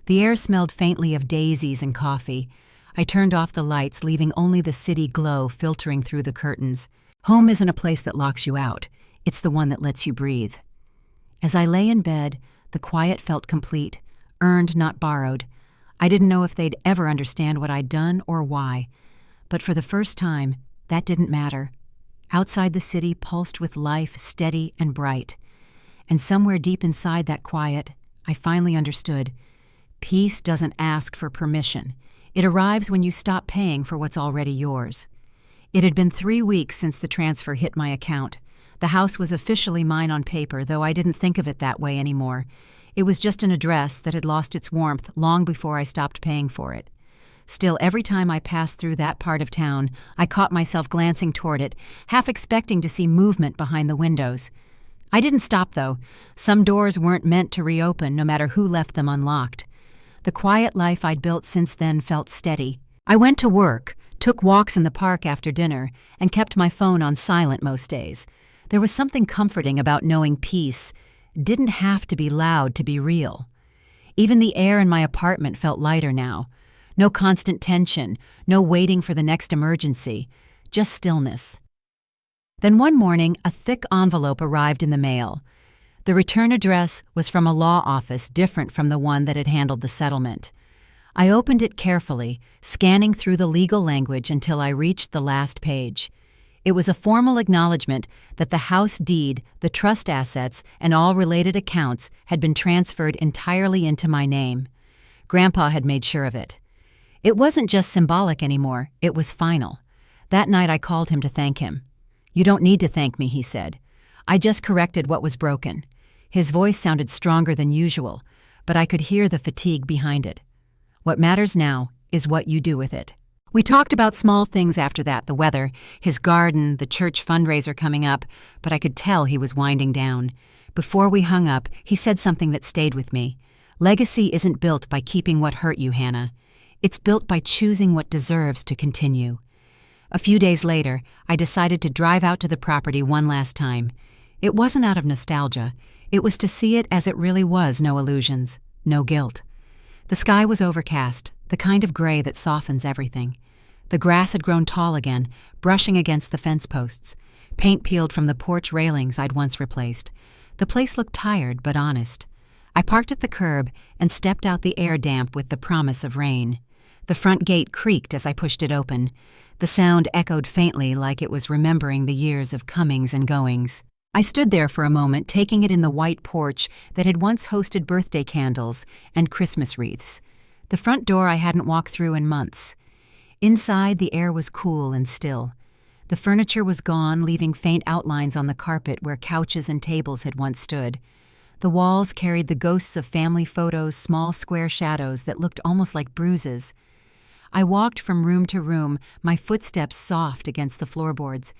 The air smelled faintly of daisies and coffee. I turned off the lights, leaving only the city glow filtering through the curtains. Home isn't a place that locks you out. It's the one that lets you breathe. As I lay in bed, the quiet felt complete, earned, not borrowed. I didn't know if they'd ever understand what I'd done or why. But for the first time, that didn't matter. Outside the city pulsed with life, steady and bright. And somewhere deep inside that quiet, I finally understood. Peace doesn't ask for permission. It arrives when you stop paying for what's already yours. It had been 3 weeks since the transfer hit my account. The house was officially mine on paper, though I didn't think of it that way anymore. It was just an address that had lost its warmth long before I stopped paying for it. Still, every time I passed through that part of town, I caught myself glancing toward it, half expecting to see movement behind the windows. I didn't stop, though. Some doors weren't meant to reopen, no matter who left them unlocked. The quiet life I'd built since then felt steady. I went to work, took walks in the park after dinner, and kept my phone on silent most days. There was something comforting about knowing peace didn't have to be loud to be real. Even the air in my apartment felt lighter now. No constant tension, no waiting for the next emergency, just stillness. Then one morning, a thick envelope arrived in the mail. The return address was from a law office different from the one that had handled the settlement. I opened it carefully, scanning through the legal language until I reached the last page. It was a formal acknowledgement that the house deed, the trust assets, and all related accounts had been transferred entirely into my name. Grandpa had made sure of it. It wasn't just symbolic anymore, it was final. That night I called him to thank him. "You don't need to thank me," he said. "I just corrected what was broken." His voice sounded stronger than usual, but I could hear the fatigue behind it. What matters now is what you do with it. We talked about small things after that, the weather, his garden, the church fundraiser coming up, but I could tell he was winding down. Before we hung up, he said something that stayed with me. Legacy isn't built by keeping what hurt you, Hannah. It's built by choosing what deserves to continue. A few days later, I decided to drive out to the property one last time. It wasn't out of nostalgia. It was to see it as it really was, no illusions, no guilt. The sky was overcast, the kind of gray that softens everything. The grass had grown tall again, brushing against the fence posts. Paint peeled from the porch railings I'd once replaced. The place looked tired but honest. I parked at the curb and stepped out, the air damp with the promise of rain. The front gate creaked as I pushed it open. The sound echoed faintly, like it was remembering the years of comings and goings. I stood there for a moment, taking it in the white porch that had once hosted birthday candles and Christmas wreaths. The front door I hadn't walked through in months. Inside, the air was cool and still. The furniture was gone, leaving faint outlines on the carpet where couches and tables had once stood. The walls carried the ghosts of family photos, small square shadows that looked almost like bruises. I walked from room to room, my footsteps soft against the floorboards.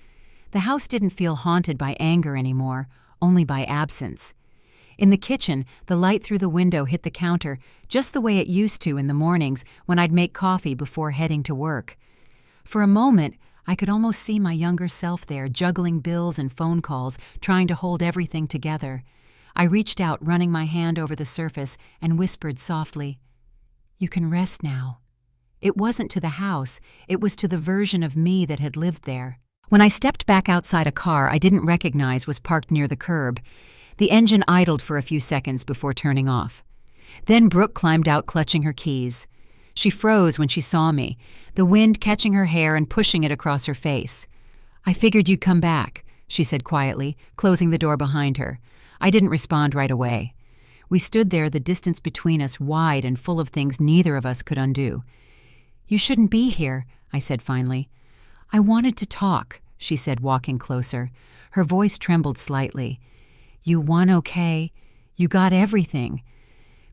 The house didn't feel haunted by anger anymore, only by absence. In the kitchen, the light through the window hit the counter just the way it used to in the mornings when I'd make coffee before heading to work. For a moment, I could almost see my younger self there, juggling bills and phone calls, trying to hold everything together. I reached out, running my hand over the surface, and whispered softly, "You can rest now." It wasn't to the house, it was to the version of me that had lived there. When I stepped back outside, a car I didn't recognize was parked near the curb. The engine idled for a few seconds before turning off. Then Brooke climbed out, clutching her keys. She froze when she saw me, the wind catching her hair and pushing it across her face. "I figured you'd come back," she said quietly, closing the door behind her. I didn't respond right away. We stood there, the distance between us wide and full of things neither of us could undo. "You shouldn't be here," I said finally. "I wanted to talk," she said, walking closer. Her voice trembled slightly. "You won okay. You got everything.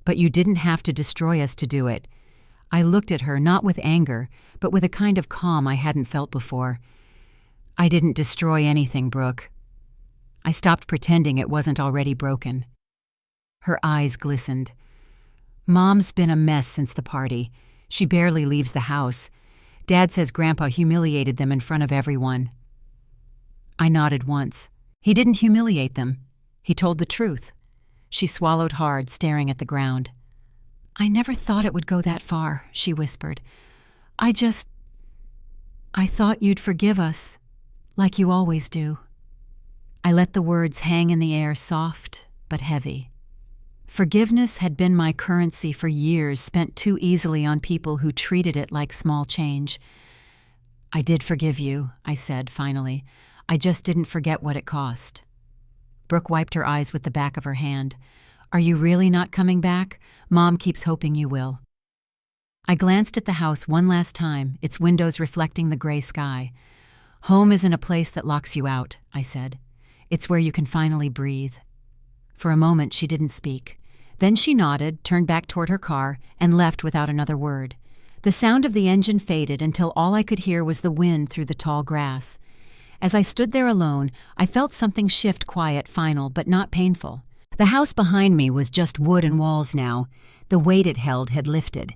But you didn't have to destroy us to do it." I looked at her, not with anger, but with a kind of calm I hadn't felt before. "I didn't destroy anything, Brooke." I stopped pretending it wasn't already broken. Her eyes glistened. "Mom's been a mess since the party. She barely leaves the house. Dad says Grandpa humiliated them in front of everyone." I nodded once. "He didn't humiliate them. He told the truth." She swallowed hard, staring at the ground. "I never thought it would go that far," she whispered. I thought you'd forgive us, like you always do." I let the words hang in the air, soft but heavy. Forgiveness had been my currency for years, spent too easily on people who treated it like small change. "I did forgive you," I said finally. "I just didn't forget what it cost." Brooke wiped her eyes with the back of her hand. "Are you really not coming back? Mom keeps hoping you will." I glanced at the house one last time, its windows reflecting the gray sky. "Home isn't a place that locks you out," I said. "It's where you can finally breathe." For a moment she didn't speak. Then she nodded, turned back toward her car, and left without another word. The sound of the engine faded until all I could hear was the wind through the tall grass. As I stood there alone, I felt something shift, quiet, final, but not painful. The house behind me was just wood and walls now. The weight it held had lifted.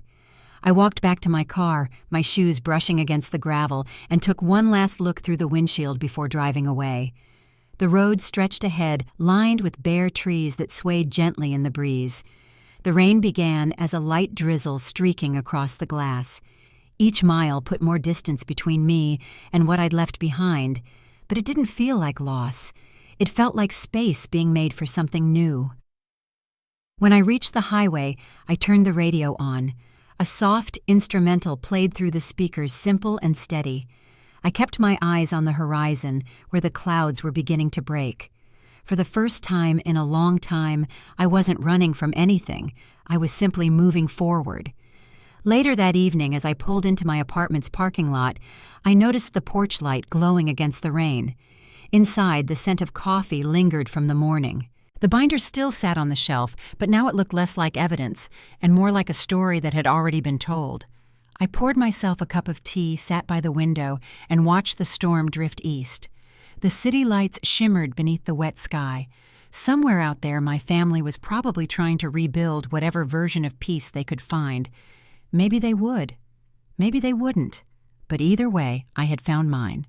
I walked back to my car, my shoes brushing against the gravel, and took one last look through the windshield before driving away. The road stretched ahead, lined with bare trees that swayed gently in the breeze. The rain began as a light drizzle streaking across the glass. Each mile put more distance between me and what I'd left behind, but it didn't feel like loss. It felt like space being made for something new. When I reached the highway, I turned the radio on. A soft instrumental played through the speakers, simple and steady. I kept my eyes on the horizon, where the clouds were beginning to break. For the first time in a long time, I wasn't running from anything. I was simply moving forward. Later that evening, as I pulled into my apartment's parking lot, I noticed the porch light glowing against the rain. Inside, the scent of coffee lingered from the morning. The binder still sat on the shelf, but now it looked less like evidence and more like a story that had already been told. I poured myself a cup of tea, sat by the window, and watched the storm drift east. The city lights shimmered beneath the wet sky. Somewhere out there, my family was probably trying to rebuild whatever version of peace they could find. Maybe they would. Maybe they wouldn't. But either way, I had found mine.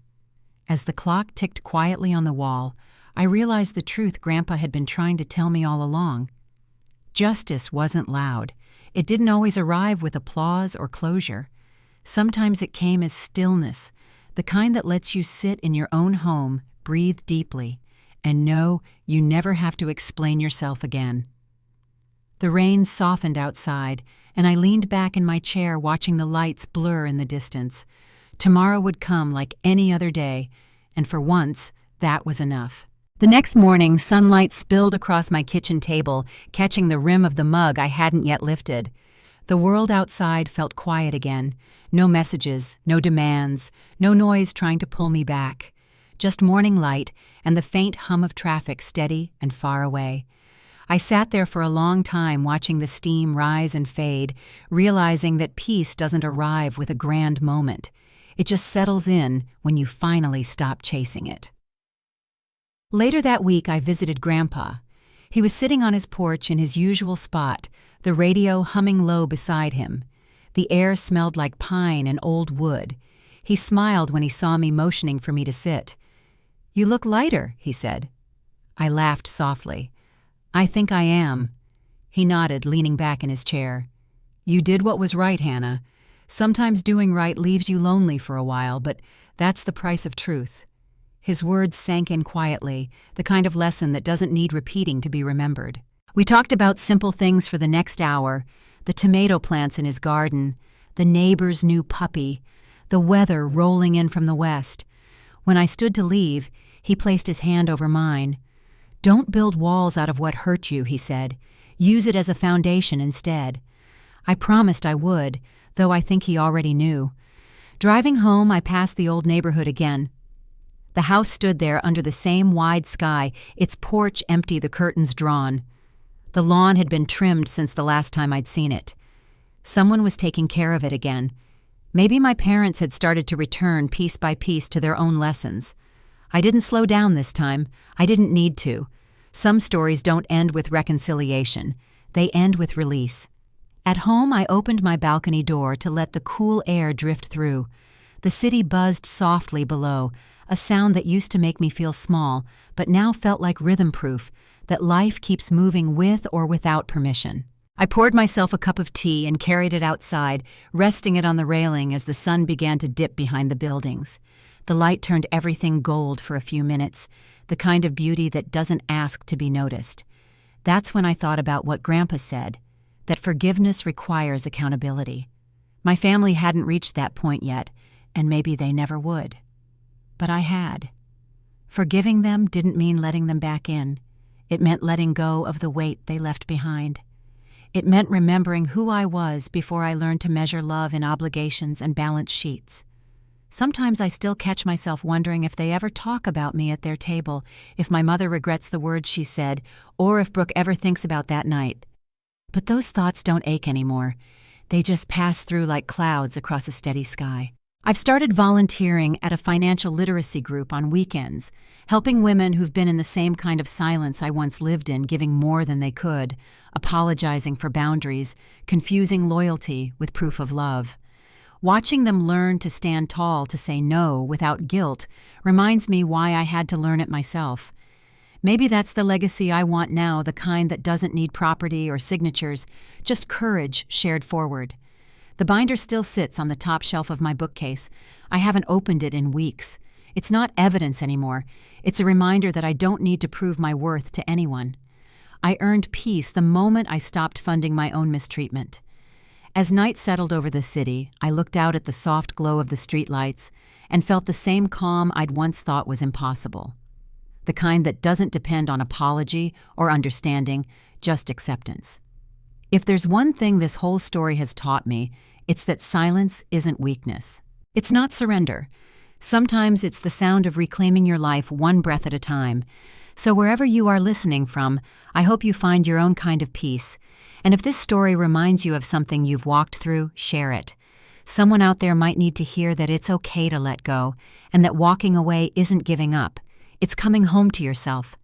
As the clock ticked quietly on the wall, I realized the truth Grandpa had been trying to tell me all along. Justice wasn't loud. It didn't always arrive with applause or closure. Sometimes it came as stillness, the kind that lets you sit in your own home, breathe deeply, and know you never have to explain yourself again. The rain softened outside, and I leaned back in my chair watching the lights blur in the distance. Tomorrow would come like any other day, and for once, that was enough. The next morning, sunlight spilled across my kitchen table, catching the rim of the mug I hadn't yet lifted. The world outside felt quiet again. No messages, no demands, no noise trying to pull me back. Just morning light and the faint hum of traffic steady and far away. I sat there for a long time watching the steam rise and fade, realizing that peace doesn't arrive with a grand moment. It just settles in when you finally stop chasing it. Later that week, I visited Grandpa. He was sitting on his porch in his usual spot, the radio humming low beside him. The air smelled like pine and old wood. He smiled when he saw me motioning for me to sit. "You look lighter," he said. I laughed softly. "I think I am." He nodded, leaning back in his chair. "You did what was right, Hannah. Sometimes doing right leaves you lonely for a while, but that's the price of truth." His words sank in quietly, the kind of lesson that doesn't need repeating to be remembered. We talked about simple things for the next hour, the tomato plants in his garden, the neighbor's new puppy, the weather rolling in from the west. When I stood to leave, he placed his hand over mine. "Don't build walls out of what hurt you," he said. "Use it as a foundation instead." I promised I would, though I think he already knew. Driving home, I passed the old neighborhood again. The house stood there under the same wide sky, its porch empty, the curtains drawn. The lawn had been trimmed since the last time I'd seen it. Someone was taking care of it again. Maybe my parents had started to return piece by piece to their own lessons. I didn't slow down this time. I didn't need to. Some stories don't end with reconciliation. They end with release. At home, I opened my balcony door to let the cool air drift through. The city buzzed softly below, a sound that used to make me feel small, but now felt like rhythm-proof, that life keeps moving with or without permission. I poured myself a cup of tea and carried it outside, resting it on the railing as the sun began to dip behind the buildings. The light turned everything gold for a few minutes, the kind of beauty that doesn't ask to be noticed. That's when I thought about what Grandpa said, that forgiveness requires accountability. My family hadn't reached that point yet, and maybe they never would. But I had. Forgiving them didn't mean letting them back in. It meant letting go of the weight they left behind. It meant remembering who I was before I learned to measure love in obligations and balance sheets. Sometimes I still catch myself wondering if they ever talk about me at their table, if my mother regrets the words she said, or if Brooke ever thinks about that night. But those thoughts don't ache anymore. They just pass through like clouds across a steady sky. I've started volunteering at a financial literacy group on weekends, helping women who've been in the same kind of silence I once lived in, giving more than they could, apologizing for boundaries, confusing loyalty with proof of love. Watching them learn to stand tall to say no without guilt reminds me why I had to learn it myself. Maybe that's the legacy I want now, the kind that doesn't need property or signatures, just courage shared forward. The binder still sits on the top shelf of my bookcase. I haven't opened it in weeks. It's not evidence anymore. It's a reminder that I don't need to prove my worth to anyone. I earned peace the moment I stopped funding my own mistreatment. As night settled over the city, I looked out at the soft glow of the streetlights and felt the same calm I'd once thought was impossible. The kind that doesn't depend on apology or understanding, just acceptance. If there's one thing this whole story has taught me, it's that silence isn't weakness. It's not surrender. Sometimes it's the sound of reclaiming your life one breath at a time. So wherever you are listening from, I hope you find your own kind of peace. And if this story reminds you of something you've walked through, share it. Someone out there might need to hear that it's okay to let go, and that walking away isn't giving up. It's coming home to yourself.